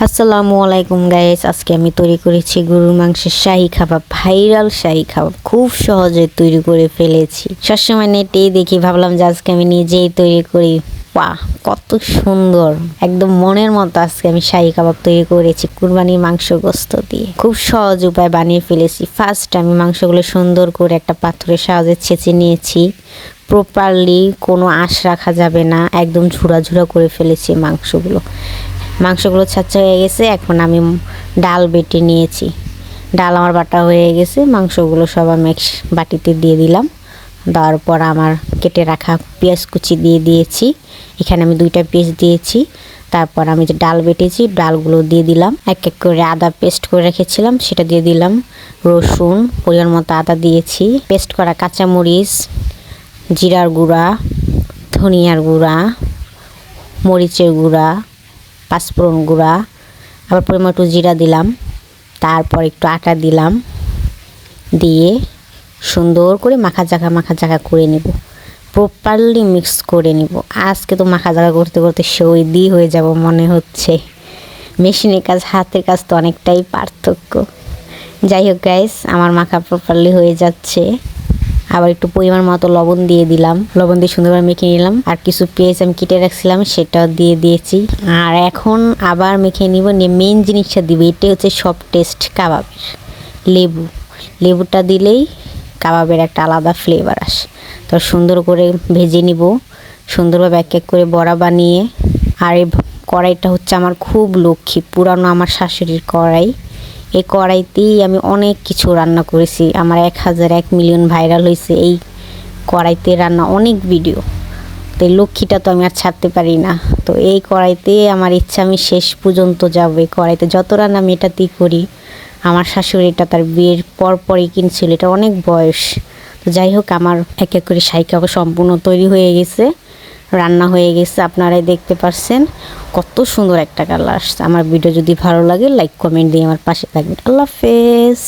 আসসালামু আলাইকুম গাইস, আজকে আমি তৈরি করেছি গরুর মাংসের শাহী কাবাব। ভাইরাল শাহী কাবাব খুব সহজে তৈরি করে ফেলেছি। সবসময় নেটেই দেখি, ভাবলাম যে আজকে আমি নিজেই তৈরি করি। বাহ, কত সুন্দর, একদম মনের মতো আজকে আমি শাহী কাবাব তৈরি করেছি কুরবানির মাংস গোস্ত দিয়ে। খুব সহজ উপায় বানিয়ে ফেলেছি। ফার্স্ট আমি মাংসগুলো সুন্দর করে একটা পাথরের সাহায্যে ছেঁচে নিয়েছি। প্রপারলি কোনো আঁশ রাখা যাবে না, একদম ঝুরা ঝুরা করে ফেলেছি মাংসগুলো ছাচ্চা হয়ে গেছে। এখন আমি ডাল বেটে নিয়েছি। ডাল আমার বাটা হয়ে গেছে। মাংসগুলো সব আমি বাটিতে দিয়ে দিলাম। দেওয়ার পর আমার কেটে রাখা পেঁয়াজ কুচি দিয়ে দিয়েছি। এখানে আমি 2টা পেঁয়াজ দিয়েছি। তারপর আমি যে ডাল বেটেছি ডালগুলো দিয়ে দিলাম। এক এক করে আদা পেস্ট করে রেখেছিলাম সেটা দিয়ে দিলাম। রসুন পরিমাণ মতো আদা দিয়েছি। পেস্ট করা কাঁচামরিচ, জিরার গুঁড়া, ধনিয়ার গুঁড়া, মরিচের গুঁড়া, পাঁচফোড়ন গুঁড়া, আবার পরিমাণ একটু জিরা দিলাম। তারপর একটু আটা দিলাম। দিয়ে সুন্দর করে মাখা জাখা করে নেব। প্রপারলি মিক্স করে নেব। আজকে তো মাখা জাখা করতে করতে সৌদি হয়ে যাব মনে হচ্ছে। মেশিনের কাজ হাতের কাজ তো অনেকটাই পার্থক্য। যাই হোক গাইস, আমার মাখা প্রপারলি হয়ে যাচ্ছে। আবার একটু পরিমাণ মতো লবণ দিয়ে দিলাম। লবণ দিয়ে সুন্দরভাবে মেখে নিলাম। আর কিছু পেঁয়াজ আমি কেটে রাখছিলাম সেটাও দিয়ে দিয়েছি। আর এখন আবার মেখে নিব। নিয়ে মেন জিনিসটা দিব, এটাই হচ্ছে সব টেস্ট কাবাবের, লেবুটা দিলেই কাবাবের একটা আলাদা ফ্লেভার আসে। তো সুন্দর করে ভেজে নিব, সুন্দরভাবে এক এক করে বড়া বানিয়ে। আর এই কড়াইটা হচ্ছে আমার খুব লক্ষ্মী, পুরানো আমার শাশুড়ির কড়াই। এই কড়াইতেই আমি অনেক কিছু রান্না করেছি। আমার 1001 মিলিয়ন ভাইরাল হয়েছে এই কড়াইতে রান্না অনেক ভিডিও। তো এই লক্ষ্মীটা তো আমি আর ছাড়তে পারি না। তো এই কড়াইতে আমার ইচ্ছা আমি শেষ পর্যন্ত যাবো। এই কড়াইতে যত রান্না আমি এটাতেই করি। আমার শাশুড়িটা তার বিয়ের পরই কিনছিল, এটা অনেক বয়স। তো যাই হোক, আমার এক এক করে শাহী কাবাব সম্পূর্ণ তৈরি হয়ে গেছে, রান্না হয়ে গেছে। আপনারাই দেখতে পাচ্ছেন কত সুন্দর একটা কালার আসছে। আমার ভিডিও যদি ভালো লাগে লাইক কমেন্ট দিয়ে আমার পাশে থাকবেন। আল্লাহ হাফেজ।